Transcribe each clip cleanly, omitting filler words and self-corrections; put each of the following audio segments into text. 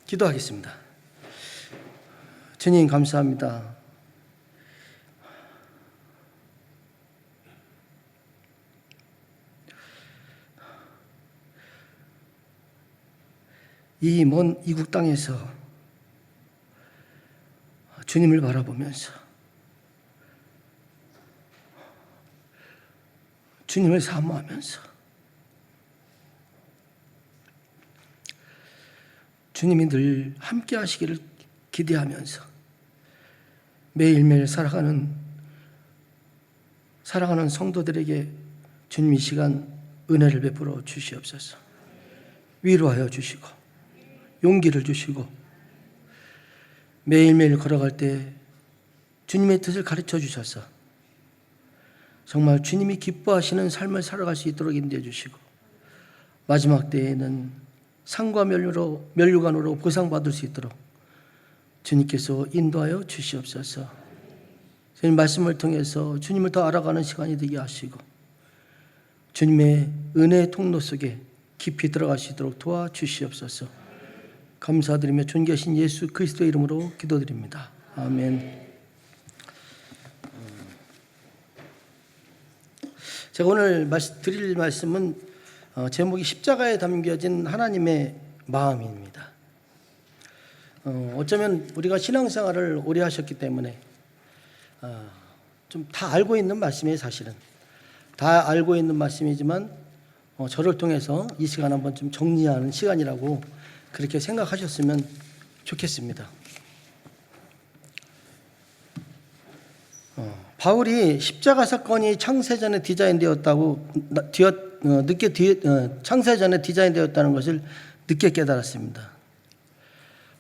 기도하겠습니다. 주님 감사합니다. 이 먼 이국 땅에서 주님을 바라보면서 주님을 사모하면서 주님이 늘 함께 하시기를 기대하면서 매일매일 살아가는 성도들에게 주님 이 시간 은혜를 베풀어 주시옵소서. 위로하여 주시고 용기를 주시고 매일매일 걸어갈 때 주님의 뜻을 가르쳐 주셔서 정말 주님이 기뻐하시는 삶을 살아갈 수 있도록 인도해 주시고 마지막 때에는 상과 면류관으로 보상받을 수 있도록 주님께서 인도하여 주시옵소서. 주님 말씀을 통해서 주님을 더 알아가는 시간이 되게 하시고 주님의 은혜의 통로 속에 깊이 들어갈 수 있도록 도와주시옵소서. 감사드리며 존귀하신 예수 그리스도의 이름으로 기도드립니다. 아멘. 제가 오늘 드릴 말씀은 제목이 십자가에 담겨진 하나님의 마음입니다. 어쩌면 우리가 신앙생활을 오래 하셨기 때문에 좀 다 알고 있는 말씀이에요. 사실은 다 알고 있는 말씀이지만 저를 통해서 이 시간 한번 좀 정리하는 시간이라고 그렇게 생각하셨으면 좋겠습니다. 바울이 십자가 사건이 창세전에 창세전에 디자인되었다는 것을 늦게 깨달았습니다.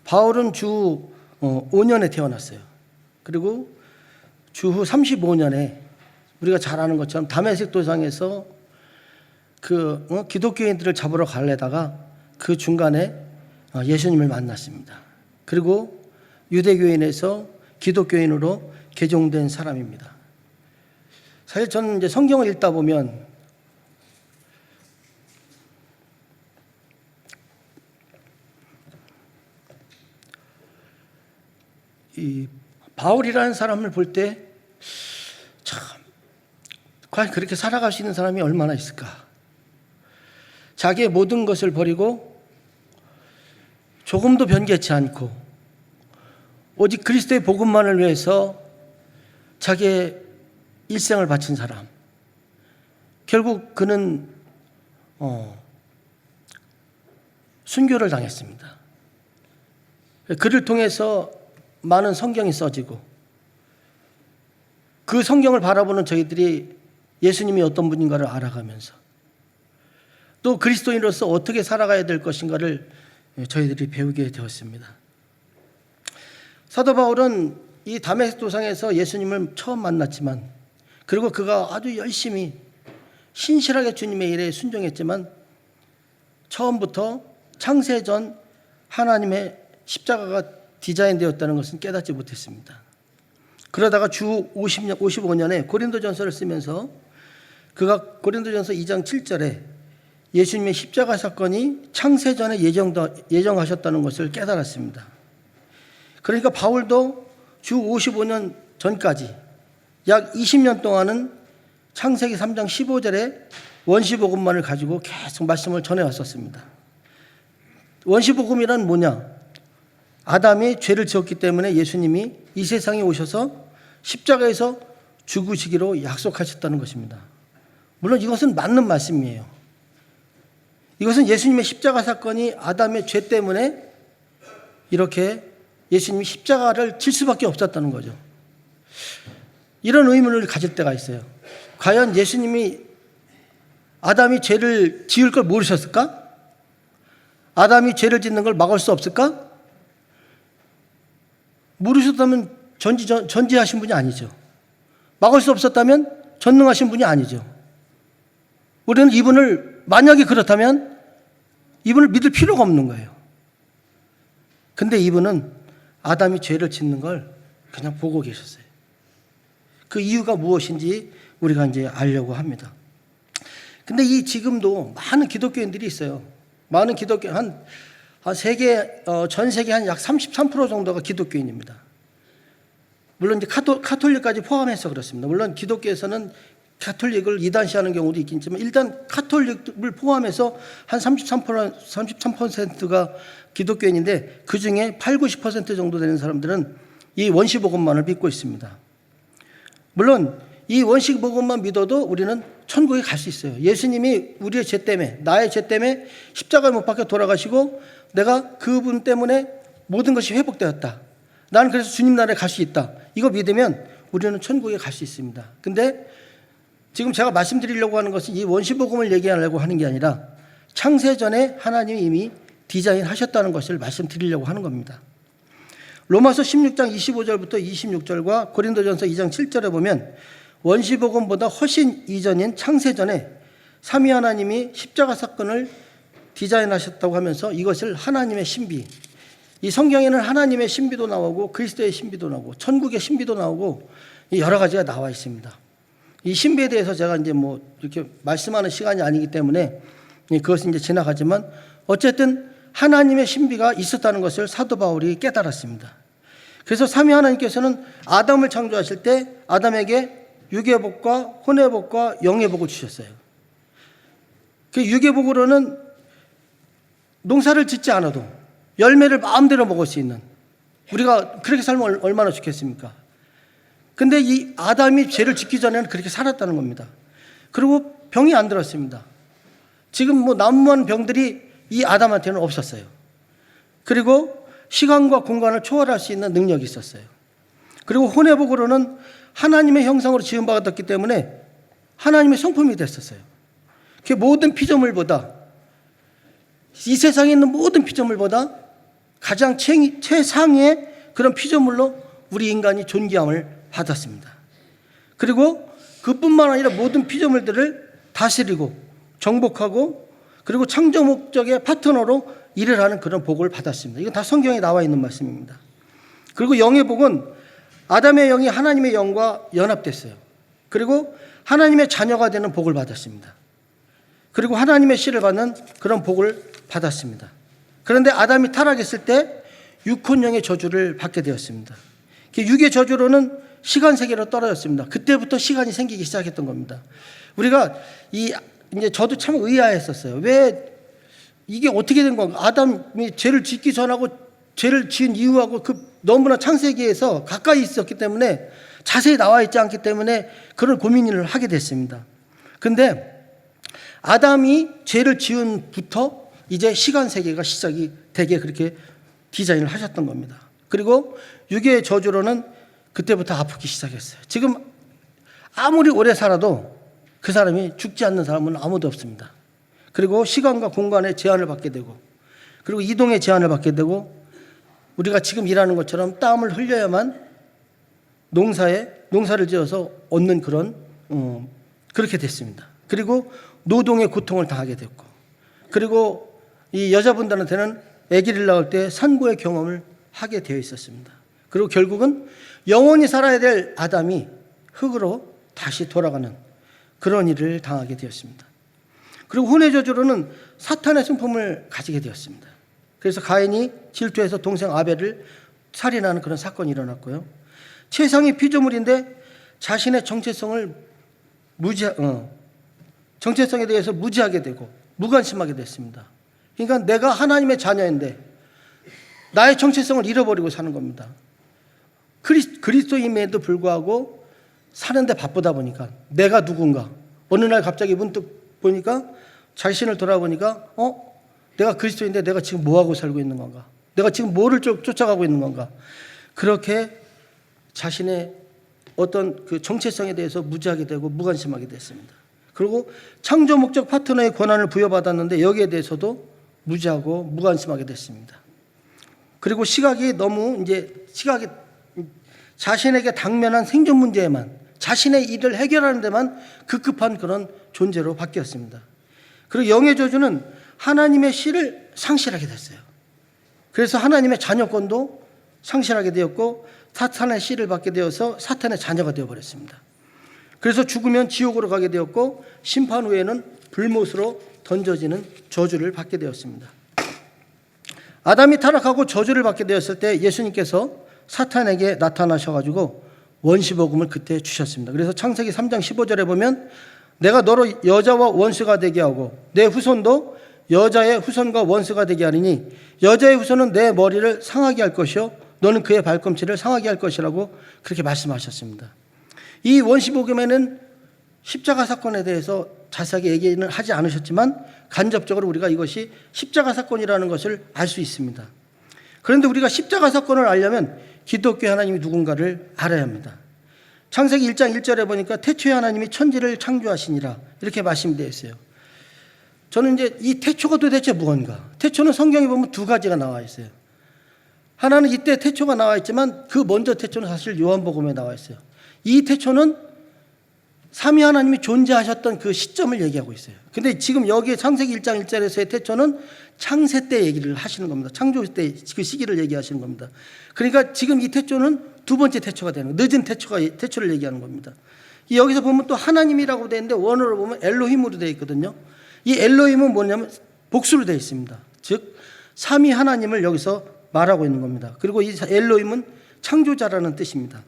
바울은 주 5년에 태어났어요. 그리고 주후 35년에 우리가 잘 아는 것처럼 다메섹 도상에서 기독교인들을 잡으러 가려다가 그 중간에 예수님을 만났습니다. 그리고 유대교인에서 기독교인으로 개종된 사람입니다. 사실 저는 이제 성경을 읽다 보면 이 바울이라는 사람을 볼 때 참 과연 그렇게 살아갈 수 있는 사람이 얼마나 있을까? 자기의 모든 것을 버리고 조금도 변개치 않고 오직 그리스도의 복음만을 위해서 자기의 일생을 바친 사람. 결국 그는 순교를 당했습니다. 그를 통해서 많은 성경이 써지고 그 성경을 바라보는 저희들이 예수님이 어떤 분인가를 알아가면서 또 그리스도인으로서 어떻게 살아가야 될 것인가를 저희들이 배우게 되었습니다. 사도 바울은 이 다메섹 도상에서 예수님을 처음 만났지만 그리고 그가 아주 열심히 신실하게 주님의 일에 순종했지만 처음부터 창세전 하나님의 십자가가 디자인되었다는 것은 깨닫지 못했습니다. 그러다가 주 55년에 고린도전서를 쓰면서 그가 고린도전서 2장 7절에 예수님의 십자가 사건이 창세전에 예정하셨다는 것을 깨달았습니다. 그러니까 바울도 주 55년 전까지 약 20년 동안은 창세기 3장 15절에 원시복음만을 가지고 계속 말씀을 전해왔었습니다. 원시복음이란 뭐냐? 아담이 죄를 지었기 때문에 예수님이 이 세상에 오셔서 십자가에서 죽으시기로 약속하셨다는 것입니다. 물론 이것은 맞는 말씀이에요. 이것은 예수님의 십자가 사건이 아담의 죄 때문에 이렇게 예수님이 십자가를 질 수밖에 없었다는 거죠. 이런 의문을 가질 때가 있어요. 과연 예수님이 아담이 죄를 지을 걸 모르셨을까? 아담이 죄를 짓는 걸 막을 수 없을까? 모르셨다면 전지하신 분이 아니죠. 막을 수 없었다면 전능하신 분이 아니죠. 우리는 이분을 만약에 그렇다면 이분을 믿을 필요가 없는 거예요. 근데 이분은 아담이 죄를 짓는 걸 그냥 보고 계셨어요. 그 이유가 무엇인지 우리가 이제 알려고 합니다. 근데 지금도 많은 기독교인들이 있어요. 많은 기독교, 전 세계 한 약 33% 정도가 기독교인입니다. 물론 이제 카톨릭까지 포함해서 그렇습니다. 물론 기독교에서는 가톨릭을 이단시하는 경우도 있겠지만 일단 카톨릭을 포함해서 한 33%가 기독교인인데 그 중에 80-90% 정도 되는 사람들은 이 원시복음만을 믿고 있습니다. 물론 이 원시복음만 믿어도 우리는 천국에 갈 수 있어요. 예수님이 우리의 죄 때문에, 나의 죄 때문에 십자가에 못 박혀 돌아가시고 내가 그분 때문에 모든 것이 회복되었다. 나는 그래서 주님 나라에 갈 수 있다. 이거 믿으면 우리는 천국에 갈 수 있습니다. 근데 지금 제가 말씀드리려고 하는 것은 이 원시복음을 얘기하려고 하는 게 아니라 창세전에 하나님이 이미 디자인하셨다는 것을 말씀드리려고 하는 겁니다. 로마서 16장 25절부터 26절과 고린도전서 2장 7절에 보면 원시복음보다 훨씬 이전인 창세전에 삼위 하나님이 십자가 사건을 디자인하셨다고 하면서 이것을 하나님의 신비, 이 성경에는 하나님의 신비도 나오고 그리스도의 신비도 나오고 천국의 신비도 나오고 여러 가지가 나와 있습니다. 이 신비에 대해서 제가 이제 뭐 이렇게 말씀하는 시간이 아니기 때문에 그것은 이제 지나가지만 어쨌든 하나님의 신비가 있었다는 것을 사도 바울이 깨달았습니다. 그래서 삼위 하나님께서는 아담을 창조하실 때 아담에게 육의 복과 혼의 복과 영의 복을 주셨어요. 그 육의 복으로는 농사를 짓지 않아도 열매를 마음대로 먹을 수 있는, 우리가 그렇게 살면 얼마나 좋겠습니까? 근데 이 아담이 죄를 짓기 전에는 그렇게 살았다는 겁니다. 그리고 병이 안 들었습니다. 지금 뭐 난무한 병들이 이 아담한테는 없었어요. 그리고 시간과 공간을 초월할 수 있는 능력이 있었어요. 그리고 혼의 복으로는 하나님의 형상으로 지음받았기 때문에 하나님의 성품이 됐었어요. 그 모든 피조물보다, 이 세상에 있는 모든 피조물보다 가장 최상의 그런 피조물로 우리 인간이 존귀함을 받았습니다. 그리고 그뿐만 아니라 모든 피조물들을 다스리고 정복하고 그리고 창조 목적의 파트너로 일을 하는 그런 복을 받았습니다. 이건 다 성경에 나와 있는 말씀입니다. 그리고 영의 복은 아담의 영이 하나님의 영과 연합됐어요. 그리고 하나님의 자녀가 되는 복을 받았습니다. 그리고 하나님의 씨를 받는 그런 복을 받았습니다. 그런데 아담이 타락했을 때 육혼령의 저주를 받게 되었습니다. 육의 저주로는 시간 세계로 떨어졌습니다. 그때부터 시간이 생기기 시작했던 겁니다. 우리가 이제 저도 참 의아했었어요. 왜 이게 어떻게 된 건가? 아담이 죄를 짓기 전하고 죄를 지은 이후하고 너무나 창세기에서 가까이 있었기 때문에 자세히 나와 있지 않기 때문에 그런 고민을 하게 됐습니다. 근데 아담이 죄를 지은부터 이제 시간 세계가 시작이 되게 그렇게 디자인을 하셨던 겁니다. 그리고 육의 저주로는 그때부터 아프기 시작했어요. 지금 아무리 오래 살아도 그 사람이 죽지 않는 사람은 아무도 없습니다. 그리고 시간과 공간의 제한을 받게 되고 그리고 이동의 제한을 받게 되고 우리가 지금 일하는 것처럼 땀을 흘려야만 농사를 지어서 얻는 그런 그렇게 됐습니다. 그리고 노동의 고통을 당하게 됐고 그리고 이 여자분들한테는 아기를 낳을 때 산고의 경험을 하게 되어 있었습니다. 그리고 결국은 영원히 살아야 될 아담이 흙으로 다시 돌아가는 그런 일을 당하게 되었습니다. 그리고 혼의 저주로는 사탄의 성품을 가지게 되었습니다. 그래서 가인이 질투해서 동생 아벨을 살인하는 그런 사건이 일어났고요. 최상의 피조물인데 자신의 정체성에 대해서 무지하게 되고 무관심하게 됐습니다. 그러니까 내가 하나님의 자녀인데 나의 정체성을 잃어버리고 사는 겁니다. 그리스도임에도 불구하고 사는데 바쁘다 보니까 내가 누군가 어느 날 갑자기 문득 보니까 자신을 돌아보니까 내가 그리스도인데 내가 지금 뭐하고 살고 있는 건가? 내가 지금 뭐를 쫓아가고 있는 건가? 그렇게 자신의 어떤 그 정체성에 대해서 무지하게 되고 무관심하게 됐습니다. 그리고 창조 목적 파트너의 권한을 부여받았는데 여기에 대해서도 무지하고 무관심하게 됐습니다. 그리고 시각이 자신에게 당면한 생존 문제에만 자신의 일을 해결하는 데만 급급한 그런 존재로 바뀌었습니다. 그리고 영의 저주는 하나님의 씨를 상실하게 됐어요. 그래서 하나님의 자녀권도 상실하게 되었고 사탄의 씨를 받게 되어서 사탄의 자녀가 되어버렸습니다. 그래서 죽으면 지옥으로 가게 되었고 심판 후에는 불못으로 던져지는 저주를 받게 되었습니다. 아담이 타락하고 저주를 받게 되었을 때 예수님께서 사탄에게 나타나셔가지고 원시복음을 그때 주셨습니다. 그래서 창세기 3장 15절에 보면 내가 너로 여자와 원수가 되게 하고 내 후손도 여자의 후손과 원수가 되게 하리니 여자의 후손은 내 머리를 상하게 할 것이요 너는 그의 발꿈치를 상하게 할 것이라고 그렇게 말씀하셨습니다. 이 원시복음에는 십자가 사건에 대해서 자세하게 얘기는 하지 않으셨지만 간접적으로 우리가 이것이 십자가 사건이라는 것을 알 수 있습니다. 그런데 우리가 십자가 사건을 알려면 기독교 하나님이 누군가를 알아야 합니다. 창세기 1장 1절에 보니까 태초에 하나님이 천지를 창조하시니라 이렇게 말씀되어 있어요. 저는 이제 이 태초가 도대체 무언가? 태초는 성경에 보면 두 가지가 나와 있어요. 하나는 이때 태초가 나와 있지만 그 먼저 태초는 사실 요한복음에 나와 있어요. 이 태초는 삼위 하나님이 존재하셨던 그 시점을 얘기하고 있어요. 근데 지금 여기에 창세기 1장 1절에서의 태초는 창세 때 얘기를 하시는 겁니다. 창조 때 그 시기를 얘기하시는 겁니다. 그러니까 지금 이 태초는 두 번째 태초가 되는 거예요. 늦은 태초를 얘기하는 겁니다. 여기서 보면 또 하나님이라고 되어 있는데 원어로 보면 엘로힘으로 되어 있거든요. 이 엘로힘은 뭐냐면 복수로 되어 있습니다. 즉 삼위 하나님을 여기서 말하고 있는 겁니다. 그리고 이 엘로힘은 창조자라는 뜻입니다.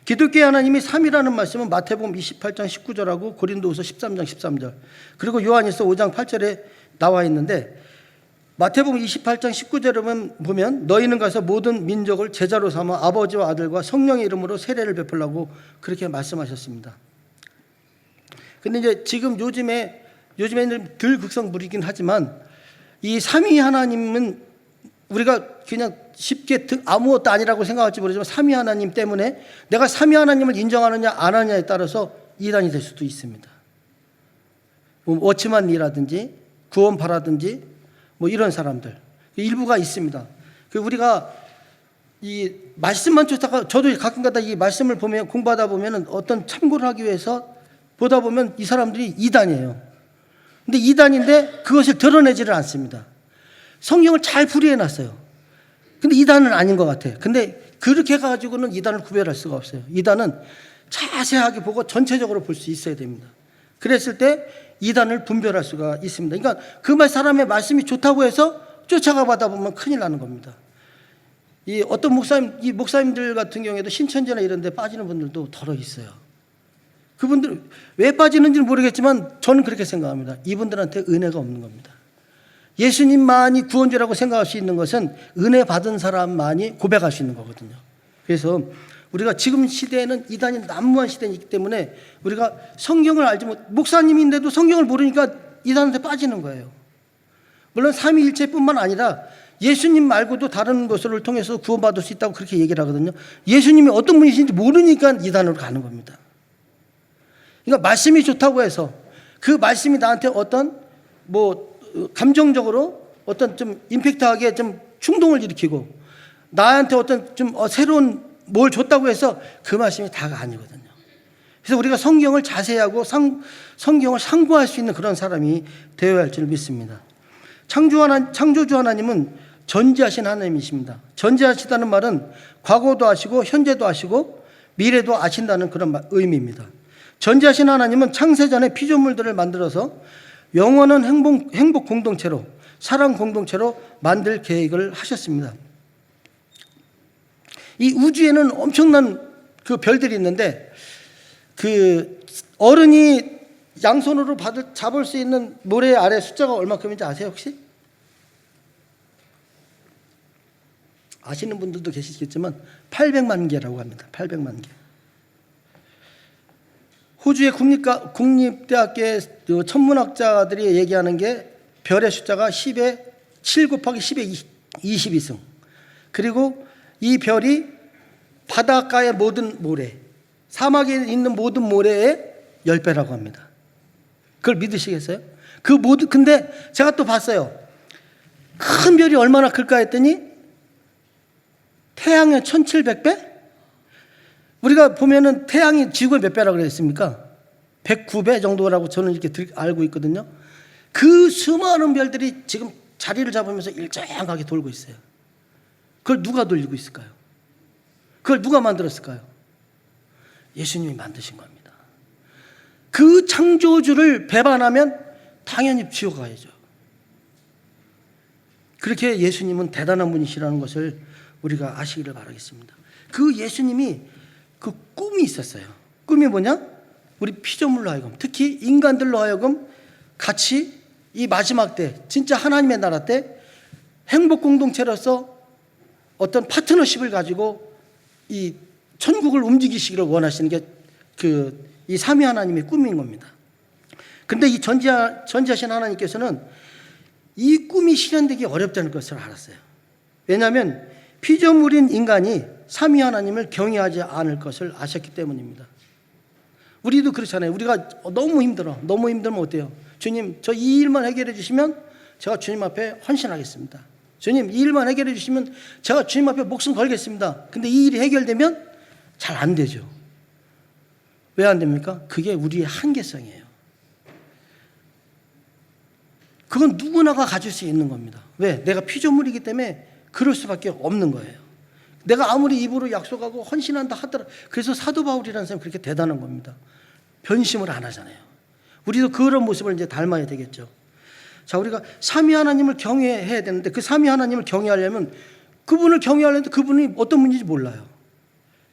기독교의 하나님이 3이라는 말씀은 마태복음 28장 19절하고 고린도후서 13장 13절 그리고 요한일서 5장 8절에 나와 있는데 마태복음 28장 19절에 보면 너희는 가서 모든 민족을 제자로 삼아 아버지와 아들과 성령의 이름으로 세례를 베풀라고 그렇게 말씀하셨습니다. 근데 이제 지금 요즘에는 덜 극성무리긴 하지만 이 삼위 하나님은 우리가 그냥 쉽게 아무것도 아니라고 생각할지 모르지만 삼위 하나님 때문에 내가 삼위 하나님을 인정하느냐 안 하느냐에 따라서 이단이 될 수도 있습니다. 뭐 워치만이라든지 구원파라든지 뭐 이런 사람들 일부가 있습니다. 우리가 이 말씀만 쫓다가 저도 가끔가다 이 말씀을 보면 공부하다 보면 어떤 참고를 하기 위해서 보다 보면 이 사람들이 이단이에요. 근데 이단인데 그것을 드러내지를 않습니다. 성경을 잘 풀이해놨어요. 근데 이단은 아닌 것 같아요. 근데 그렇게 해가지고는 이단을 구별할 수가 없어요. 이단은 자세하게 보고 전체적으로 볼 수 있어야 됩니다. 그랬을 때 이단을 분별할 수가 있습니다. 그러니까 그 사람의 말씀이 좋다고 해서 쫓아가 보다 보면 큰일 나는 겁니다. 이 어떤 목사님들 같은 경우에도 신천지나 이런 데 빠지는 분들도 더러 있어요. 그분들 왜 빠지는지는 모르겠지만 저는 그렇게 생각합니다. 이분들한테 은혜가 없는 겁니다. 예수님만이 구원주라고 생각할 수 있는 것은 은혜 받은 사람만이 고백할 수 있는 거거든요. 그래서 우리가 지금 시대에는 이단이 난무한 시대이기 때문에 우리가 성경을 알지 못, 목사님인데도 성경을 모르니까 이단한테 빠지는 거예요. 물론 삼위일체뿐만 아니라 예수님 말고도 다른 것을 통해서 구원받을 수 있다고 그렇게 얘기를 하거든요. 예수님이 어떤 분이신지 모르니까 이단으로 가는 겁니다. 그러니까 말씀이 좋다고 해서 그 말씀이 나한테 어떤 감정적으로 어떤 좀 임팩트하게 좀 충동을 일으키고 나한테 어떤 좀 새로운 뭘 줬다고 해서 그 말씀이 다가 아니거든요. 그래서 우리가 성경을 자세히 하고 성경을 상고할 수 있는 그런 사람이 되어야 할 줄 믿습니다. 창조주 하나님은 전지하신 하나님이십니다. 전지하시다는 말은 과거도 아시고 현재도 아시고 미래도 아신다는 그런 의미입니다. 전지하신 하나님은 창세 전에 피조물들을 만들어서 영원한 행복 공동체로 사랑 공동체로 만들 계획을 하셨습니다. 이 우주에는 엄청난 그 별들이 있는데 그 어른이 양손으로 잡을 수 있는 모래 아래 숫자가 얼마큼인지 아세요 혹시? 아시는 분들도 계시겠지만 800만 개라고 합니다. 800만 개. 호주의 국립대학교의 천문학자들이 얘기하는 게 별의 숫자가 10의 7 곱하기 10의 22승. 그리고 이 별이 바닷가의 모든 모래, 사막에 있는 모든 모래의 10배라고 합니다. 그걸 믿으시겠어요? 근데 제가 또 봤어요. 큰 별이 얼마나 클까 했더니 태양의 1700배? 우리가 보면은 태양이 지구의 몇 배라고 그랬습니까? 109배 정도라고 저는 이렇게 알고 있거든요. 그 수많은 별들이 지금 자리를 잡으면서 일정하게 돌고 있어요. 그걸 누가 돌리고 있을까요? 그걸 누가 만들었을까요? 예수님이 만드신 겁니다. 그 창조주를 배반하면 당연히 지옥 가야죠. 그렇게 예수님은 대단한 분이시라는 것을 우리가 아시기를 바라겠습니다. 그 예수님이 그 꿈이 있었어요. 꿈이 뭐냐? 우리 피조물로 하여금, 특히 인간들로 하여금 같이 이 마지막 때, 진짜 하나님의 나라 때 행복 공동체로서 어떤 파트너십을 가지고 이 천국을 움직이시기를 원하시는 게 이 삼위 하나님의 꿈인 겁니다. 그런데 이 전지하신 하나님께서는 이 꿈이 실현되기 어렵다는 것을 알았어요. 왜냐하면 피조물인 인간이 삼위 하나님을 경외하지 않을 것을 아셨기 때문입니다. 우리도 그렇잖아요. 우리가 너무 힘들어. 너무 힘들면 어때요? 주님, 저 이 일만 해결해 주시면 제가 주님 앞에 헌신하겠습니다. 주님, 이 일만 해결해 주시면 제가 주님 앞에 목숨 걸겠습니다. 근데 이 일이 해결되면 잘 안 되죠. 왜 안 됩니까? 그게 우리의 한계성이에요. 그건 누구나가 가질 수 있는 겁니다. 왜? 내가 피조물이기 때문에 그럴 수밖에 없는 거예요. 내가 아무리 입으로 약속하고 헌신한다 하더라. 그래서 사도 바울이라는 사람이 그렇게 대단한 겁니다. 변심을 안 하잖아요. 우리도 그런 모습을 이제 닮아야 되겠죠. 자, 우리가 삼위 하나님을 경외해야 되는데 그 삼위 하나님을 경외하려면 그분을 경외하려는데 그분이 어떤 분인지 몰라요.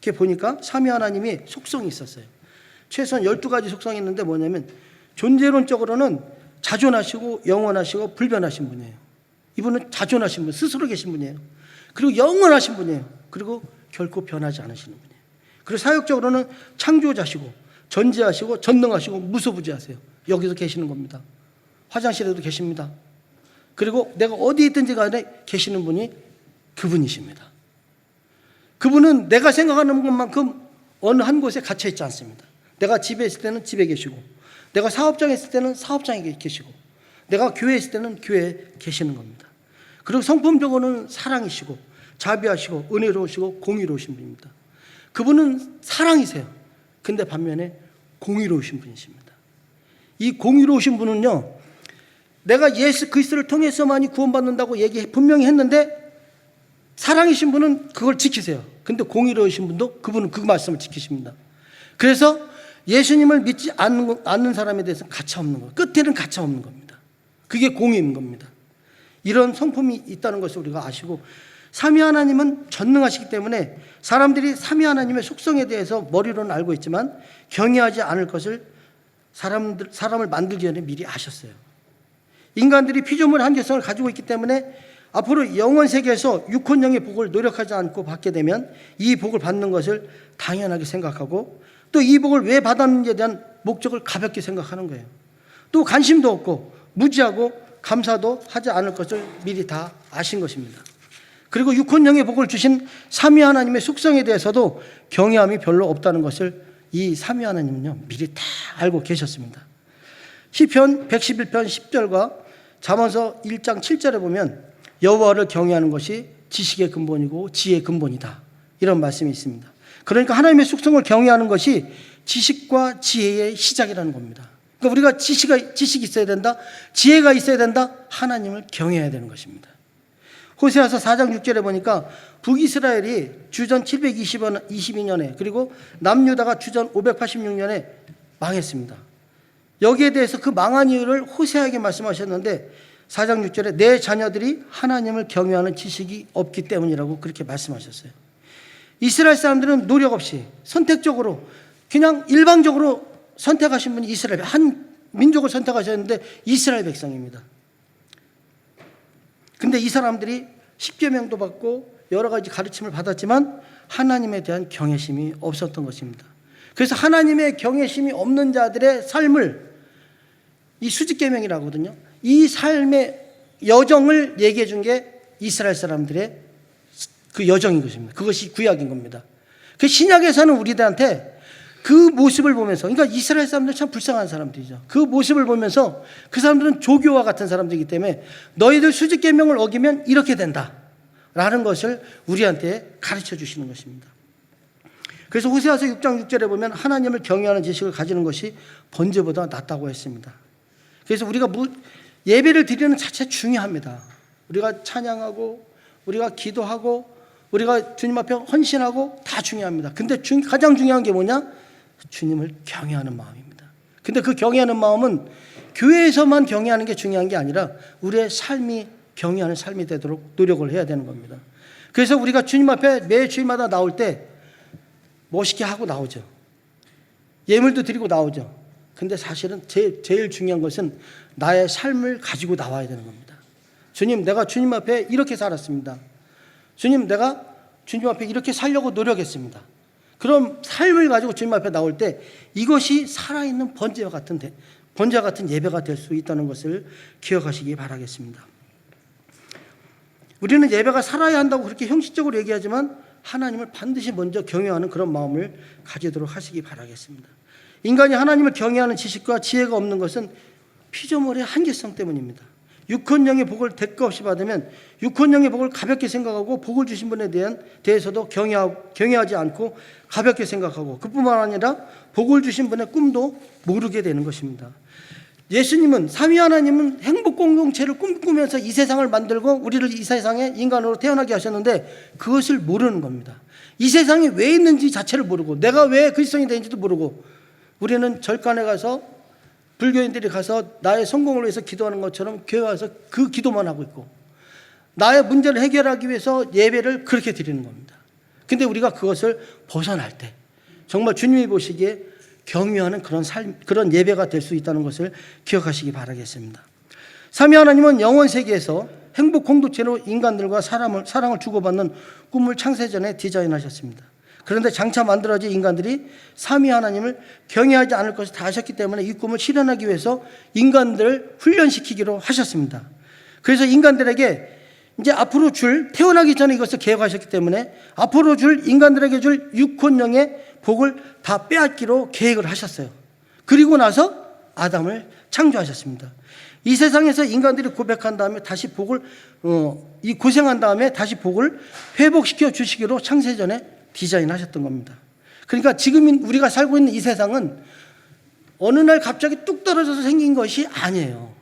이렇게 보니까 삼위 하나님이 속성이 있었어요. 최소한 12가지 속성이 있는데 뭐냐면 존재론적으로는 자존하시고 영원하시고 불변하신 분이에요. 이분은 자존하신 분, 스스로 계신 분이에요. 그리고 영원하신 분이에요. 그리고 결코 변하지 않으시는 분이에요. 그리고 사역적으로는 창조자시고 전지하시고 전능하시고 무소부지하세요. 여기서 계시는 겁니다. 화장실에도 계십니다. 그리고 내가 어디 있든지 간에 계시는 분이 그분이십니다. 그분은 내가 생각하는 것만큼 어느 한 곳에 갇혀 있지 않습니다. 내가 집에 있을 때는 집에 계시고, 내가 사업장에 있을 때는 사업장에 계시고, 내가 교회에 있을 때는 교회에 계시는 겁니다. 그리고 성품적으로는 사랑이시고 자비하시고 은혜로우시고 공의로우신 분입니다. 그분은 사랑이세요. 근데 반면에 공의로우신 분이십니다. 이 공의로우신 분은요, 내가 예수 그리스도를 통해서만이 구원받는다고 분명히 했는데 사랑이신 분은 그걸 지키세요. 근데 공의로우신 분도 그분은 그 말씀을 지키십니다. 그래서 예수님을 믿지 않는 사람에 대해서 가차없는 거예요. 끝에는 가차없는 겁니다. 그게 공의인 겁니다. 이런 성품이 있다는 것을 우리가 아시고, 삼위 하나님은 전능하시기 때문에 사람들이 삼위 하나님의 속성에 대해서 머리로는 알고 있지만 경외하지 않을 것을 사람을 만들기 전에 미리 아셨어요. 인간들이 피조물 한계성을 가지고 있기 때문에 앞으로 영원 세계에서 육혼영의 복을 노력하지 않고 받게 되면 이 복을 받는 것을 당연하게 생각하고, 또 이 복을 왜 받았는지에 대한 목적을 가볍게 생각하는 거예요. 또 관심도 없고 무지하고 감사도 하지 않을 것을 미리 다 아신 것입니다. 그리고 육혼영의 복을 주신 삼위 하나님의 속성에 대해서도 경외함이 별로 없다는 것을 이 삼위 하나님은요 미리 다 알고 계셨습니다. 시편 111편 10절과 잠언서 1장 7절에 보면 여호와를 경외하는 것이 지식의 근본이고 지혜의 근본이다, 이런 말씀이 있습니다. 그러니까 하나님의 속성을 경외하는 것이 지식과 지혜의 시작이라는 겁니다. 그러니까 우리가 지식이 있어야 된다, 지혜가 있어야 된다, 하나님을 경외해야 되는 것입니다. 호세아서 4장 6절에 보니까 북이스라엘이 주전 722년에 그리고 남유다가 주전 586년에 망했습니다. 여기에 대해서 그 망한 이유를 호세아에게 말씀하셨는데 4장 6절에 내 자녀들이 하나님을 경외하는 지식이 없기 때문이라고 그렇게 말씀하셨어요. 이스라엘 사람들은 노력 없이 선택적으로 그냥 일방적으로 선택하신 분이 이스라엘, 한 민족을 선택하셨는데 이스라엘 백성입니다. 근데 이 사람들이 십계명도 받고 여러 가지 가르침을 받았지만 하나님에 대한 경외심이 없었던 것입니다. 그래서 하나님의 경외심이 없는 자들의 삶을 이 수직계명이라고 하거든요. 이 삶의 여정을 얘기해 준 게 이스라엘 사람들의 그 여정인 것입니다. 그것이 구약인 겁니다. 그 신약에서는 우리들한테 그 모습을 보면서, 그러니까 이스라엘 사람들은 참 불쌍한 사람들이죠. 그 모습을 보면서 그 사람들은 조교와 같은 사람들이기 때문에 너희들 수직계명을 어기면 이렇게 된다 라는 것을 우리한테 가르쳐 주시는 것입니다. 그래서 호세아서 6장 6절에 보면 하나님을 경외하는 지식을 가지는 것이 번제보다 낫다고 했습니다. 그래서 우리가 예배를 드리는 자체 중요합니다. 우리가 찬양하고 우리가 기도하고 우리가 주님 앞에 헌신하고 다 중요합니다. 근데 가장 중요한 게 뭐냐? 주님을 경외하는 마음입니다. 근데 그 경외하는 마음은 교회에서만 경외하는 게 중요한 게 아니라 우리의 삶이 경외하는 삶이 되도록 노력을 해야 되는 겁니다. 그래서 우리가 주님 앞에 매 주일마다 나올 때 멋있게 하고 나오죠. 예물도 드리고 나오죠. 근데 사실은 제일 중요한 것은 나의 삶을 가지고 나와야 되는 겁니다. 주님, 내가 주님 앞에 이렇게 살았습니다. 주님, 내가 주님 앞에 이렇게 살려고 노력했습니다. 그럼 삶을 가지고 주님 앞에 나올 때 이것이 살아있는 번제와 같은 예배가 될 수 있다는 것을 기억하시기 바라겠습니다. 우리는 예배가 살아야 한다고 그렇게 형식적으로 얘기하지만 하나님을 반드시 먼저 경외하는 그런 마음을 가지도록 하시기 바라겠습니다. 인간이 하나님을 경외하는 지식과 지혜가 없는 것은 피조물의 한계성 때문입니다. 육혼령의 복을 대가 없이 받으면 육혼령의 복을 가볍게 생각하고 복을 주신 분에 대해서도 경외하지 않고 가볍게 생각하고 그뿐만 아니라 복을 주신 분의 꿈도 모르게 되는 것입니다. 예수님은 삼위 하나님은 행복 공동체를 꿈꾸면서 이 세상을 만들고 우리를 이 세상에 인간으로 태어나게 하셨는데 그것을 모르는 겁니다. 이 세상이 왜 있는지 자체를 모르고 내가 왜 그리스도인이 되는지도 모르고 우리는 절간에 가서 불교인들이 가서 나의 성공을 위해서 기도하는 것처럼 교회 와서 그 기도만 하고 있고 나의 문제를 해결하기 위해서 예배를 그렇게 드리는 겁니다. 근데 우리가 그것을 벗어날 때 정말 주님이 보시기에 경외하는 그런 예배가 될 수 있다는 것을 기억하시기 바라겠습니다. 삼위 하나님은 영원 세계에서 행복 공동체로 인간들과 사랑을 주고받는 꿈을 창세전에 디자인하셨습니다. 그런데 장차 만들어진 인간들이 삼위 하나님을 경외하지 않을 것을 다 아셨기 때문에 이 꿈을 실현하기 위해서 인간들을 훈련시키기로 하셨습니다. 그래서 인간들에게 이제 앞으로 태어나기 전에 이것을 계획하셨기 때문에 앞으로 인간들에게 줄 육혼령의 복을 다 빼앗기로 계획을 하셨어요. 그리고 나서 아담을 창조하셨습니다. 이 세상에서 인간들이 고백한 다음에 다시 고생한 다음에 다시 복을 회복시켜 주시기로 창세전에 디자인하셨던 겁니다. 그러니까 지금 우리가 살고 있는 이 세상은 어느 날 갑자기 뚝 떨어져서 생긴 것이 아니에요.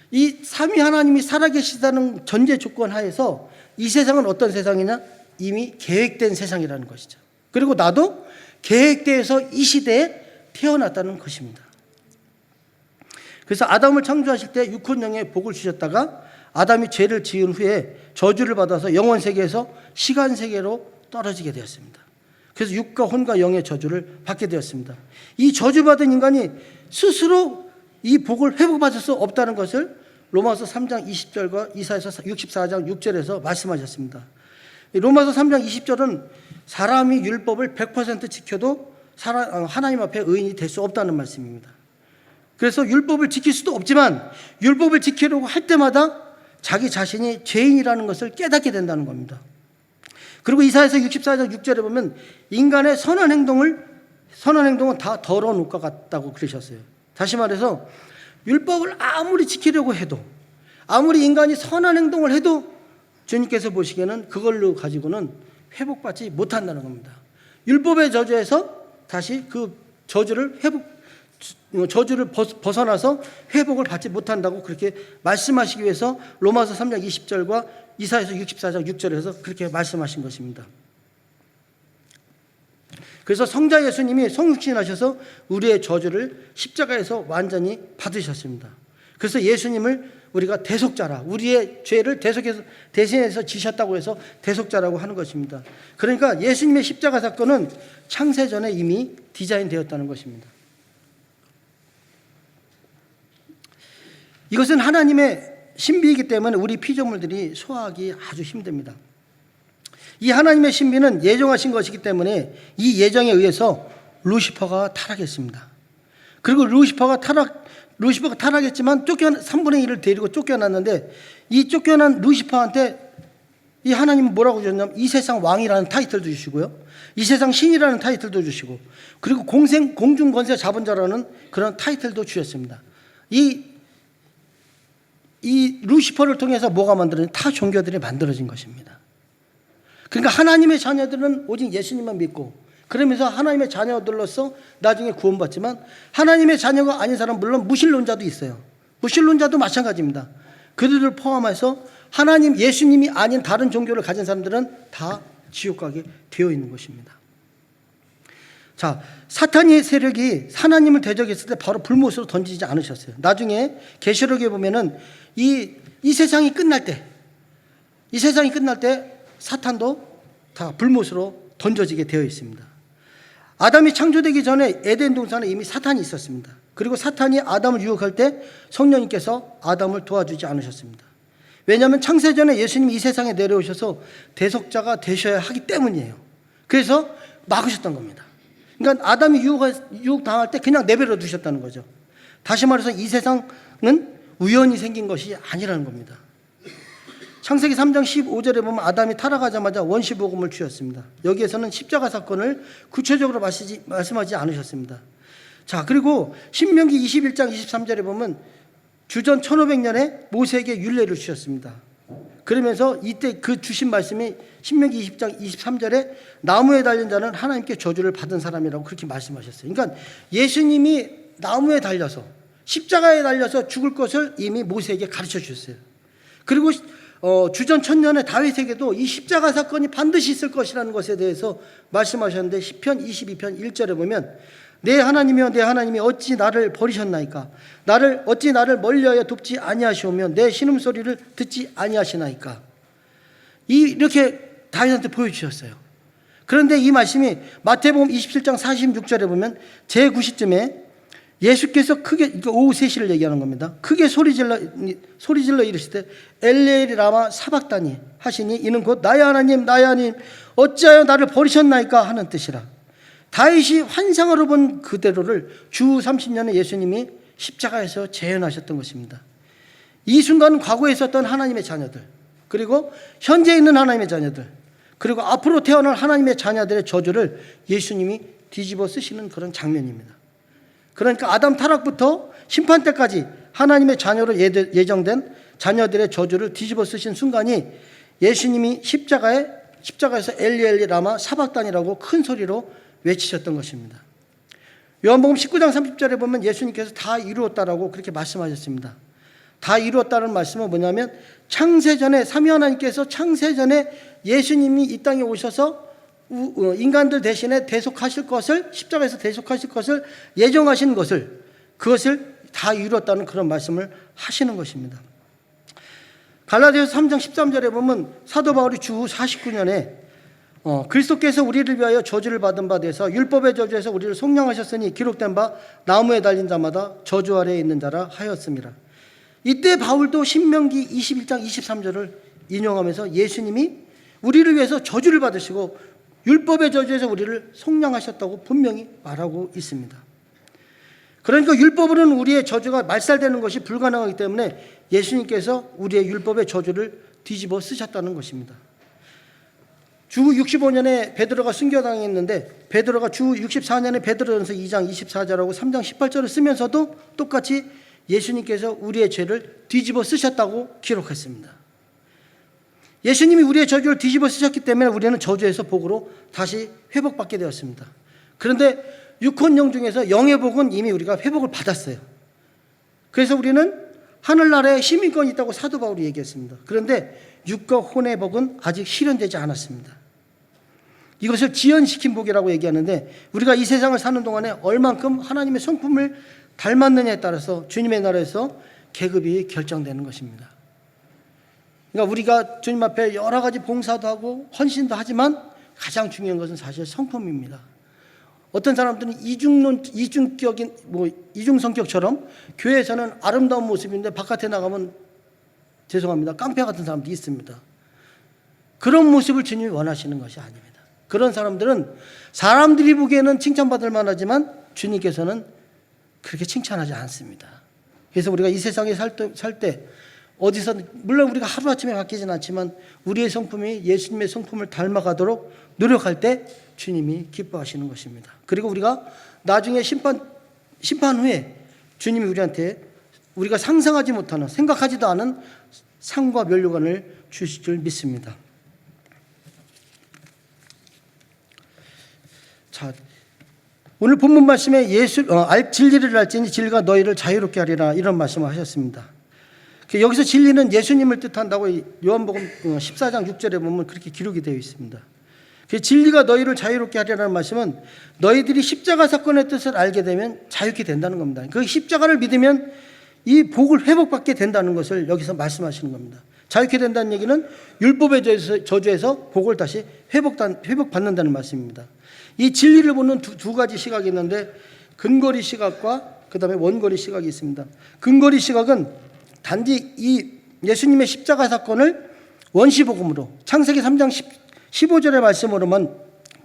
이 삼위 하나님이 살아계시다는 전제 조건 하에서 이 세상은 어떤 세상이냐? 이미 계획된 세상이라는 것이죠. 그리고 나도 계획되어서 이 시대에 태어났다는 것입니다. 그래서 아담을 창조하실 때 육혼령의 복을 주셨다가 아담이 죄를 지은 후에 저주를 받아서 영원 세계에서 시간 세계로 떨어지게 되었습니다. 그래서 육과 혼과 영의 저주를 받게 되었습니다. 이 저주받은 인간이 스스로 이 복을 회복받을 수 없다는 것을 로마서 3장 20절과 이사야서 64장 6절에서 말씀하셨습니다. 로마서 3장 20절은 사람이 율법을 100% 지켜도 하나님 앞에 의인이 될 수 없다는 말씀입니다. 그래서 율법을 지킬 수도 없지만 율법을 지키려고 할 때마다 자기 자신이 죄인이라는 것을 깨닫게 된다는 겁니다. 그리고 이사야서 64장 6절에 보면 인간의 선한 행동은 다 더러운 옷과 같다고 그러셨어요. 다시 말해서 율법을 아무리 지키려고 해도 아무리 인간이 선한 행동을 해도 주님께서 보시기에는 그걸로 가지고는 회복받지 못한다는 겁니다. 율법의 저주에서 다시 그 저주를 벗어나서 회복을 받지 못한다고 그렇게 말씀하시기 위해서 로마서 3장 20절과 이사야서 64장 6절에서 그렇게 말씀하신 것입니다. 그래서 성자 예수님이 성육신하셔서 우리의 저주를 십자가에서 완전히 받으셨습니다. 그래서 예수님을 우리가 대속자라, 우리의 죄를 대신해서 지셨다고 해서 대속자라고 하는 것입니다. 그러니까 예수님의 십자가 사건은 창세전에 이미 디자인되었다는 것입니다. 이것은 하나님의 신비이기 때문에 우리 피조물들이 소화하기 아주 힘듭니다. 이 하나님의 신비는 예정하신 것이기 때문에 이 예정에 의해서 루시퍼가 타락했습니다. 그리고 루시퍼가 타락했지만 3분의 1을 데리고 쫓겨났는데 이 쫓겨난 루시퍼한테 이 하나님은 뭐라고 주셨냐면 이 세상 왕이라는 타이틀도 주시고요. 이 세상 신이라는 타이틀도 주시고 그리고 공중권세 잡은 자라는 그런 타이틀도 주셨습니다. 이 루시퍼를 통해서 뭐가 만들어진? 타 종교들이 만들어진 것입니다. 그러니까 하나님의 자녀들은 오직 예수님만 믿고 그러면서 하나님의 자녀들로서 나중에 구원받지만 하나님의 자녀가 아닌 사람 물론 무신론자도 있어요. 무신론자도 마찬가지입니다. 그들을 포함해서 하나님 예수님이 아닌 다른 종교를 가진 사람들은 다 지옥 가게 되어 있는 것입니다. 자, 사탄의 세력이 하나님을 대적했을 때 바로 불못으로 던지지 않으셨어요. 나중에 계시록에 보면은 이 세상이 끝날 때, 이 세상이 끝날 때 사탄도 다 불못으로 던져지게 되어 있습니다. 아담이 창조되기 전에 에덴 동산에 이미 사탄이 있었습니다. 그리고 사탄이 아담을 유혹할 때 성령님께서 아담을 도와주지 않으셨습니다. 왜냐하면 창세전에 예수님이 이 세상에 내려오셔서 대속자가 되셔야 하기 때문이에요. 그래서 막으셨던 겁니다. 그러니까 아담이 유혹당할 때 그냥 내버려 두셨다는 거죠. 다시 말해서 이 세상은 우연히 생긴 것이 아니라는 겁니다. 창세기 3장 15절에 보면 아담이 타락하자마자 원시복음을 주셨습니다. 여기에서는 십자가 사건을 구체적으로 말씀하지 않으셨습니다. 자, 그리고 신명기 21장 23절에 보면 주전 1500년에 모세에게 율례를 주셨습니다. 그러면서 이때 그 주신 말씀이 신명기 20장 23절에 나무에 달린 자는 하나님께 저주를 받은 사람이라고 그렇게 말씀하셨어요. 그러니까 예수님이 나무에 달려서 십자가에 달려서 죽을 것을 이미 모세에게 가르쳐 주셨어요. 그리고 주전 1000년의 다윗에게도 이 십자가 사건이 반드시 있을 것이라는 것에 대해서 말씀하셨는데 시편 22편 1절에 보면 내 하나님이여 내 하나님이 어찌 나를 버리셨나이까 어찌 나를 멀리하여 돕지 아니하시오며 내 신음소리를 듣지 아니하시나이까. 이렇게 다윗한테 보여주셨어요. 그런데 이 말씀이 마태복음 27장 46절에 보면 제9시쯤에 예수께서 크게, 오후 3시를 얘기하는 겁니다. 크게 소리질러 이르시되 엘레리 라마 사박다니 하시니 이는 곧 나의 하나님 나의 하나님 어찌하여 나를 버리셨나이까 하는 뜻이라. 다윗이 환상으로 본 그대로를 주 30년에 예수님이 십자가에서 재현하셨던 것입니다. 이 순간은 과거에 있었던 하나님의 자녀들, 그리고 현재 있는 하나님의 자녀들, 그리고 앞으로 태어날 하나님의 자녀들의 저주를 예수님이 뒤집어 쓰시는 그런 장면입니다. 그러니까 아담 타락부터 심판 때까지 하나님의 자녀로 예정된 자녀들의 저주를 뒤집어 쓰신 순간이 예수님이 십자가에서 엘리 엘리 라마 사박단이라고 큰 소리로 외치셨던 것입니다. 요한복음 19장 30절에 보면 예수님께서 다 이루었다라고 그렇게 말씀하셨습니다. 다 이루었다는 말씀은 뭐냐면 창세전에 삼위 하나님께서 창세전에 예수님이 이 땅에 오셔서 인간들 대신에 대속하실 것을 십자가에서 대속하실 것을 예정하신 것을 그것을 다 이루었다는 그런 말씀을 하시는 것입니다. 갈라디아서 3장 13절에 보면 사도 바울이 주 49년에 그리스도께서 우리를 위하여 저주를 받은 바 되서 율법의 저주에서 우리를 속량하셨으니 기록된 바 나무에 달린 자마다 저주 아래에 있는 자라 하였습니다. 이때 바울도 신명기 21장 23절을 인용하면서 예수님이 우리를 위해서 저주를 받으시고 율법의 저주에서 우리를 속량하셨다고 분명히 말하고 있습니다. 그러니까 율법으로는 우리의 저주가 말살되는 것이 불가능하기 때문에 예수님께서 우리의 율법의 저주를 뒤집어 쓰셨다는 것입니다. 주 65년에 베드로가 순교당했는데 베드로가 주 64년에 베드로전서 2장 24절하고 3장 18절을 쓰면서도 똑같이 예수님께서 우리의 죄를 뒤집어 쓰셨다고 기록했습니다. 예수님이 우리의 저주를 뒤집어 쓰셨기 때문에 우리는 저주에서 복으로 다시 회복받게 되었습니다. 그런데 육혼영 중에서 영의 복은 이미 우리가 회복을 받았어요. 그래서 우리는 하늘나라에 시민권이 있다고 사도 바울이 얘기했습니다. 그런데 육과 혼의 복은 아직 실현되지 않았습니다. 이것을 지연시킨 복이라고 얘기하는데 우리가 이 세상을 사는 동안에 얼만큼 하나님의 성품을 닮았느냐에 따라서 주님의 나라에서 계급이 결정되는 것입니다. 그러니까 우리가 주님 앞에 여러 가지 봉사도 하고 헌신도 하지만 가장 중요한 것은 사실 성품입니다. 어떤 사람들은 이중성격처럼 교회에서는 아름다운 모습인데 바깥에 나가면 죄송합니다. 깡패 같은 사람도 있습니다. 그런 모습을 주님이 원하시는 것이 아닙니다. 그런 사람들은 사람들이 보기에는 칭찬받을 만하지만 주님께서는 그렇게 칭찬하지 않습니다. 그래서 우리가 이 세상에 살 때 어디서 물론 우리가 하루아침에 바뀌지는 않지만 우리의 성품이 예수님의 성품을 닮아가도록 노력할 때 주님이 기뻐하시는 것입니다. 그리고 우리가 나중에 심판 후에 주님이 우리한테 우리가 상상하지 못하는 생각하지도 않은 상과 면류관을 주실 줄 믿습니다. 자, 오늘 본문 말씀에 진리를 알지니 진리가 너희를 자유롭게 하리라 이런 말씀을 하셨습니다. 여기서 진리는 예수님을 뜻한다고 요한복음 14장 6절에 보면 그렇게 기록이 되어 있습니다. 그 진리가 너희를 자유롭게 하리라는 말씀은 너희들이 십자가 사건의 뜻을 알게 되면 자유케 된다는 겁니다. 그 십자가를 믿으면 이 복을 회복받게 된다는 것을 여기서 말씀하시는 겁니다. 자유케 된다는 얘기는 율법의 저주에서 복을 다시 회복받는다는 말씀입니다. 이 진리를 보는 두 가지 시각이 있는데 근거리 시각과 그 다음에 원거리 시각이 있습니다. 근거리 시각은 단지 이 예수님의 십자가 사건을 원시복음으로 창세기 3장 15절의 말씀으로만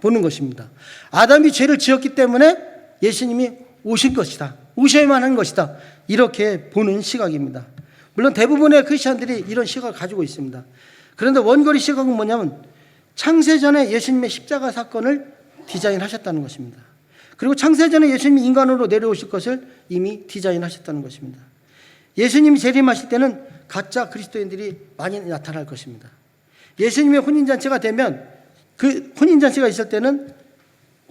보는 것입니다. 아담이 죄를 지었기 때문에 예수님이 오신 것이다. 오셔야만 한 것이다. 이렇게 보는 시각입니다. 물론 대부분의 크리스천들이 이런 시각을 가지고 있습니다. 그런데 원거리 시각은 뭐냐면 창세전에 예수님의 십자가 사건을 디자인하셨다는 것입니다. 그리고 창세전에 예수님이 인간으로 내려오실 것을 이미 디자인하셨다는 것입니다. 예수님이 재림하실 때는 가짜 그리스도인들이 많이 나타날 것입니다. 예수님의 혼인잔치가 되면 그 혼인잔치가 있을 때는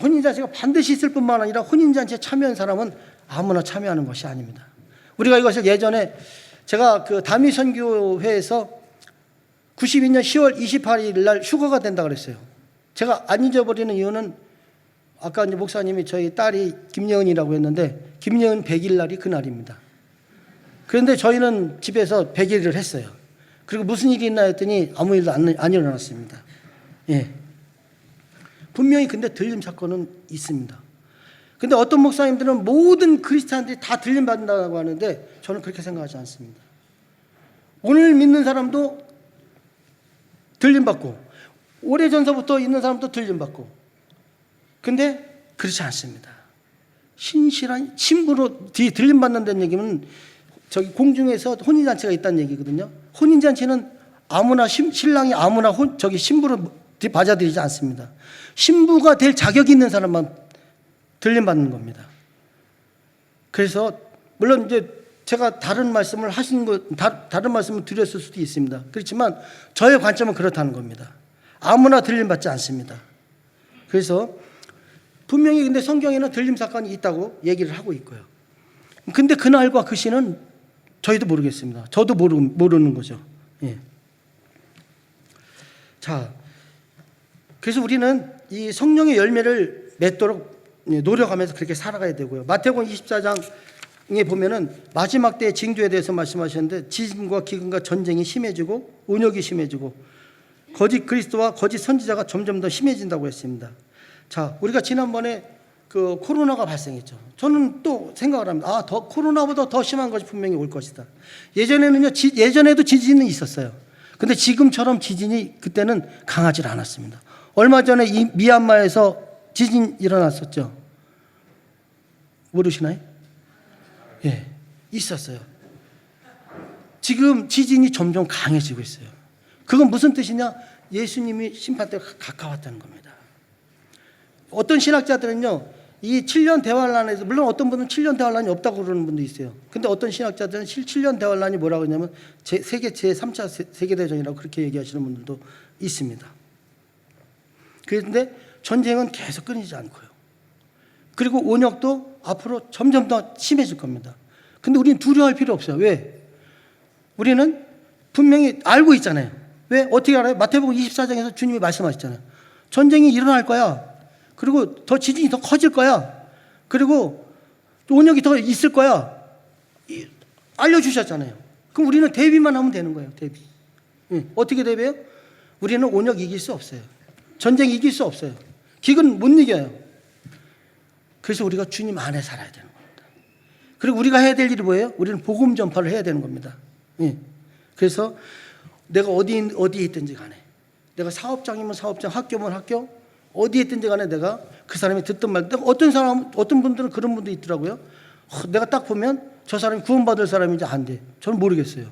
혼인잔치가 반드시 있을 뿐만 아니라 혼인잔치에 참여한 사람은 아무나 참여하는 것이 아닙니다. 우리가 이것을 예전에 제가 그 다미선교회에서 92년 10월 28일 날 휴가가 된다고 그랬어요. 제가 안 잊어버리는 이유는 아까 이제 목사님이 저희 딸이 김여은이라고 했는데 김여은 100일 날이 그날입니다. 그런데 저희는 집에서 100일을 했어요. 그리고 무슨 일이 있나 했더니 아무 일도 안 일어났습니다. 예. 분명히 근데 들림 사건은 있습니다. 근데 어떤 목사님들은 모든 그리스도인들이 다 들림 받는다고 하는데 저는 그렇게 생각하지 않습니다. 오늘 믿는 사람도 들림 받고 오래전서부터 있는 사람도 들림 받고 근데 그렇지 않습니다. 신실한 신부로 들림 받는다는 얘기는 저기 공중에서 혼인잔치가 있다는 얘기거든요. 혼인잔치는 아무나 신랑이 아무나 저기 신부로 받아들이지 않습니다. 신부가 될 자격이 있는 사람만 들림 받는 겁니다. 그래서 물론 이제 제가 다른 말씀을 다른 말씀을 드렸을 수도 있습니다. 그렇지만 저의 관점은 그렇다는 겁니다. 아무나 들림 받지 않습니다. 그래서 분명히 근데 성경에는 들림 사건이 있다고 얘기를 하고 있고요. 근데 그날과 그 시는 저희도 모르겠습니다. 저도 모르는 거죠. 예. 자, 그래서 우리는 이 성령의 열매를 맺도록 노력하면서 그렇게 살아가야 되고요. 마태복음 24장에 보면은 마지막 때의 징조에 대해서 말씀하셨는데 지진과 기근과 전쟁이 심해지고 온역이 심해지고 거짓 그리스도와 거짓 선지자가 점점 더 심해진다고 했습니다. 자, 우리가 지난번에 그 코로나가 발생했죠. 저는 또 생각을 합니다. 더 코로나보다 더 심한 것이 분명히 올 것이다. 예전에도 지진은 있었어요. 근데 지금처럼 지진이 그때는 강하지 않았습니다. 얼마 전에 이 미얀마에서 지진 일어났었죠. 모르시나요? 예, 있었어요. 지금 지진이 점점 강해지고 있어요. 그건 무슨 뜻이냐? 예수님이 심판 때가 가까웠다는 겁니다. 어떤 신학자들은요, 이 7년 대환란에서, 물론 어떤 분은 7년 대환란이 없다고 그러는 분도 있어요. 근데 어떤 신학자들은 7년 대환란이 뭐라고 하냐면 세계 제3차 세계대전이라고 그렇게 얘기하시는 분들도 있습니다. 그런데 전쟁은 계속 끊이지 않고요. 그리고 온역도 앞으로 점점 더 심해질 겁니다. 근데 우리는 두려워할 필요 없어요. 왜? 우리는 분명히 알고 있잖아요. 왜? 어떻게 알아요? 마태복음 24장에서 주님이 말씀하셨잖아요. 전쟁이 일어날 거야. 그리고 더 지진이 더 커질 거야. 그리고 온역이 더 있을 거야. 알려주셨잖아요. 그럼 우리는 대비만 하면 되는 거예요. 대비. 어떻게 대비해요? 우리는 온역 이길 수 없어요. 전쟁 이길 수 없어요. 기근 못 이겨요. 그래서 우리가 주님 안에 살아야 되는 겁니다. 그리고 우리가 해야 될 일이 뭐예요? 우리는 복음 전파를 해야 되는 겁니다. 그래서 내가 어디에 있든지 간에, 내가 사업장이면 사업장, 학교면 학교, 어디에 있든지 간에 내가 그 사람이 듣든 말든, 어떤 분들은 그런 분도 있더라고요. 내가 딱 보면 저 사람이 구원받을 사람인지 안 돼. 저는 모르겠어요.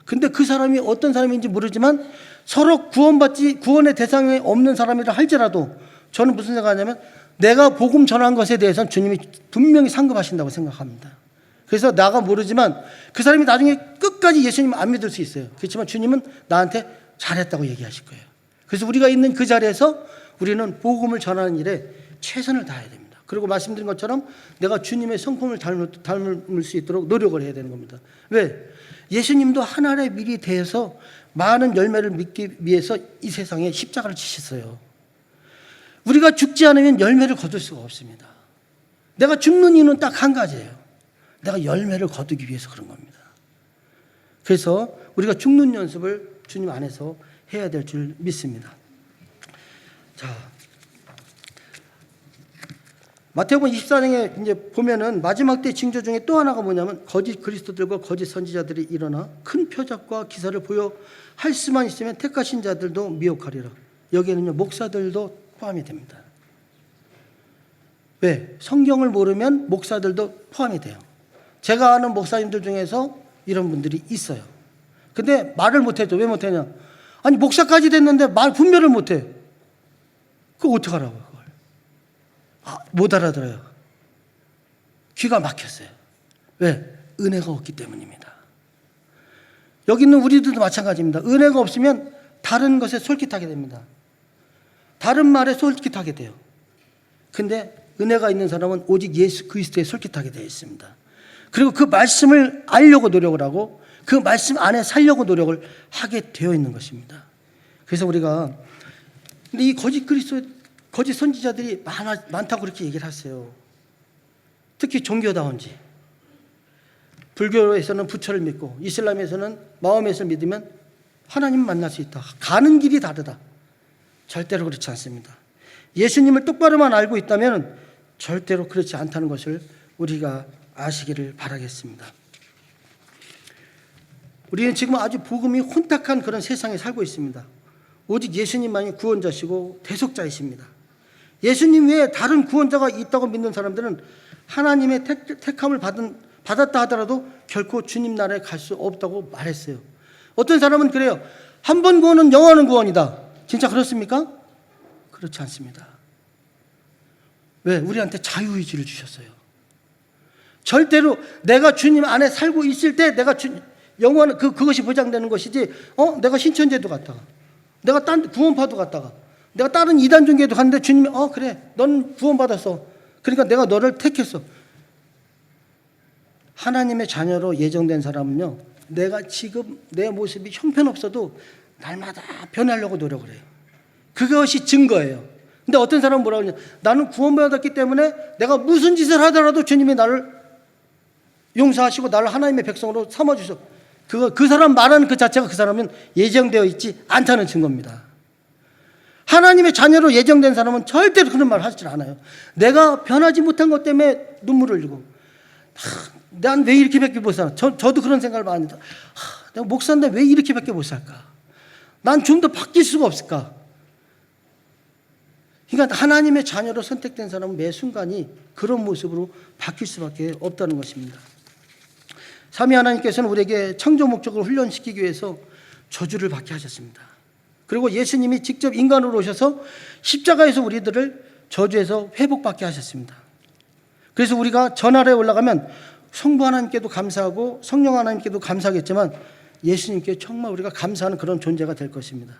근데 그 사람이 어떤 사람인지 모르지만 서로 구원의 대상에 없는 사람이라 할지라도 저는 무슨 생각하냐면 내가 복음 전한 것에 대해서는 주님이 분명히 상급하신다고 생각합니다. 그래서 나가 모르지만 그 사람이 나중에 끝까지 예수님 안 믿을 수 있어요. 그렇지만 주님은 나한테 잘했다고 얘기하실 거예요. 그래서 우리가 있는 그 자리에서 우리는 복음을 전하는 일에 최선을 다해야 됩니다. 그리고 말씀드린 것처럼 내가 주님의 성품을 닮을 수 있도록 노력을 해야 되는 겁니다. 왜? 예수님도 하늘에 미리 대해서 많은 열매를 맺기 위해서 이 세상에 십자가를 지셨어요. 우리가 죽지 않으면 열매를 거둘 수가 없습니다. 내가 죽는 이유는 딱 한 가지예요. 내가 열매를 거두기 위해서 그런 겁니다. 그래서 우리가 죽는 연습을 주님 안에서 해야 될 줄 믿습니다. 자, 마태복음 24장에 이제 보면은 마지막 때 징조 중에 또 하나가 뭐냐면 거짓 그리스도들과 거짓 선지자들이 일어나 큰 표적과 기사를 보여 할 수만 있으면 택하신 자들도 미혹하리라. 여기에는요 목사들도 포함이 됩니다. 왜? 성경을 모르면 목사들도 포함이 돼요. 제가 아는 목사님들 중에서 이런 분들이 있어요. 근데 말을 못해죠. 왜 못하냐? 아니 목사까지 됐는데 말 분별을 못해. 그거 어떡하라고요? 그걸. 못 알아들어요. 귀가 막혔어요. 왜? 은혜가 없기 때문입니다. 여기 있는 우리들도 마찬가지입니다. 은혜가 없으면 다른 것에 솔깃하게 됩니다. 다른 말에 솔깃하게 돼요. 근데 은혜가 있는 사람은 오직 예수 그리스도에 솔깃하게 되어 있습니다. 그리고 그 말씀을 알려고 노력을 하고 그 말씀 안에 살려고 노력을 하게 되어 있는 것입니다. 그래서 우리가 근데 이 거짓 선지자들이 많다고 그렇게 얘기를 하세요. 특히 종교다운지. 불교에서는 부처를 믿고 이슬람에서는 마호멧을 믿으면 하나님 만날 수 있다. 가는 길이 다르다. 절대로 그렇지 않습니다. 예수님을 똑바로만 알고 있다면 절대로 그렇지 않다는 것을 우리가 아시기를 바라겠습니다. 우리는 지금 아주 복음이 혼탁한 그런 세상에 살고 있습니다. 오직 예수님만이 구원자시고 대속자이십니다. 예수님 외에 다른 구원자가 있다고 믿는 사람들은 하나님의 택함을 받았다 하더라도 결코 주님 나라에 갈 수 없다고 말했어요. 어떤 사람은 그래요. 한 번 구원은 영원한 구원이다. 진짜 그렇습니까? 그렇지 않습니다. 왜? 우리한테 자유의지를 주셨어요. 절대로 내가 주님 안에 살고 있을 때 내가 영원 그것이 보장되는 것이지. 내가 신천지에도 갔다가, 내가 딴 구원파도 갔다가, 내가 다른 이단 종교에도 갔는데 주님이 그래, 넌 구원받았어. 그러니까 내가 너를 택했어. 하나님의 자녀로 예정된 사람은요, 내가 지금 내 모습이 형편없어도 날마다 변하려고 노력을 해요. 그것이 증거예요. 근데 어떤 사람은 뭐라고 하냐? 나는 구원받았기 때문에 내가 무슨 짓을 하더라도 주님이 나를 용서하시고 나를 하나님의 백성으로 삼아주셔. 그 사람 말하는 그 자체가 그 사람은 예정되어 있지 않다는 증거입니다. 하나님의 자녀로 예정된 사람은 절대로 그런 말을 하지 않아요. 내가 변하지 못한 것 때문에 눈물을 흘리고, 난 왜 이렇게밖에 못 살아? 저도 그런 생각을 많이 합니다. 내가 목사인데 왜 이렇게밖에 못 살까? 난 좀 더 바뀔 수가 없을까? 그러니까 하나님의 자녀로 선택된 사람은 매 순간이 그런 모습으로 바뀔 수밖에 없다는 것입니다. 삼위 하나님께서는 우리에게 창조 목적을 훈련시키기 위해서 저주를 받게 하셨습니다. 그리고 예수님이 직접 인간으로 오셔서 십자가에서 우리들을 저주에서 회복받게 하셨습니다. 그래서 우리가 전하에 올라가면 성부 하나님께도 감사하고 성령 하나님께도 감사하겠지만 예수님께 정말 우리가 감사하는 그런 존재가 될 것입니다.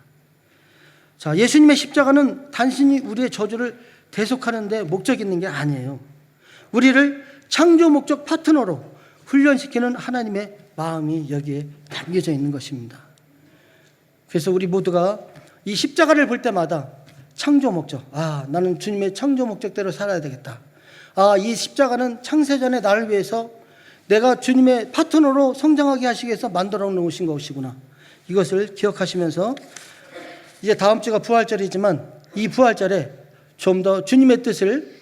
자, 예수님의 십자가는 단순히 우리의 저주를 대속하는 데 목적이 있는 게 아니에요. 우리를 창조 목적 파트너로 훈련시키는 하나님의 마음이 여기에 담겨져 있는 것입니다. 그래서 우리 모두가 이 십자가를 볼 때마다 창조 목적, 나는 주님의 창조 목적대로 살아야 되겠다. 이 십자가는 창세전에 나를 위해서 내가 주님의 파트너로 성장하게 하시기 위해서 만들어 놓으신 것이구나. 이것을 기억하시면서 이제 다음 주가 부활절이지만 이 부활절에 좀 더 주님의 뜻을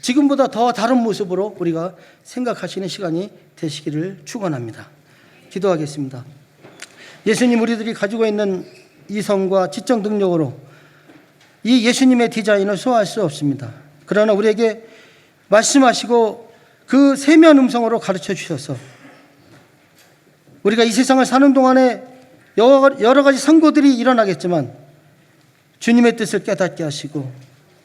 지금보다 더 다른 모습으로 우리가 생각하시는 시간이 되시기를 축원합니다. 기도하겠습니다. 예수님, 우리들이 가지고 있는 이성과 지적 능력으로 이 예수님의 디자인을 소화할 수 없습니다. 그러나 우리에게 말씀하시고 그 세미한 음성으로 가르쳐 주셔서 우리가 이 세상을 사는 동안에 여러 가지 선고들이 일어나겠지만 주님의 뜻을 깨닫게 하시고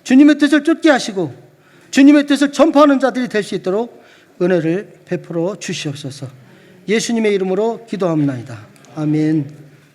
주님의 뜻을 쫓게 하시고 주님의 뜻을 전파하는 자들이 될 수 있도록 은혜를 베풀어 주시옵소서. 예수님의 이름으로 기도합니다. 아멘.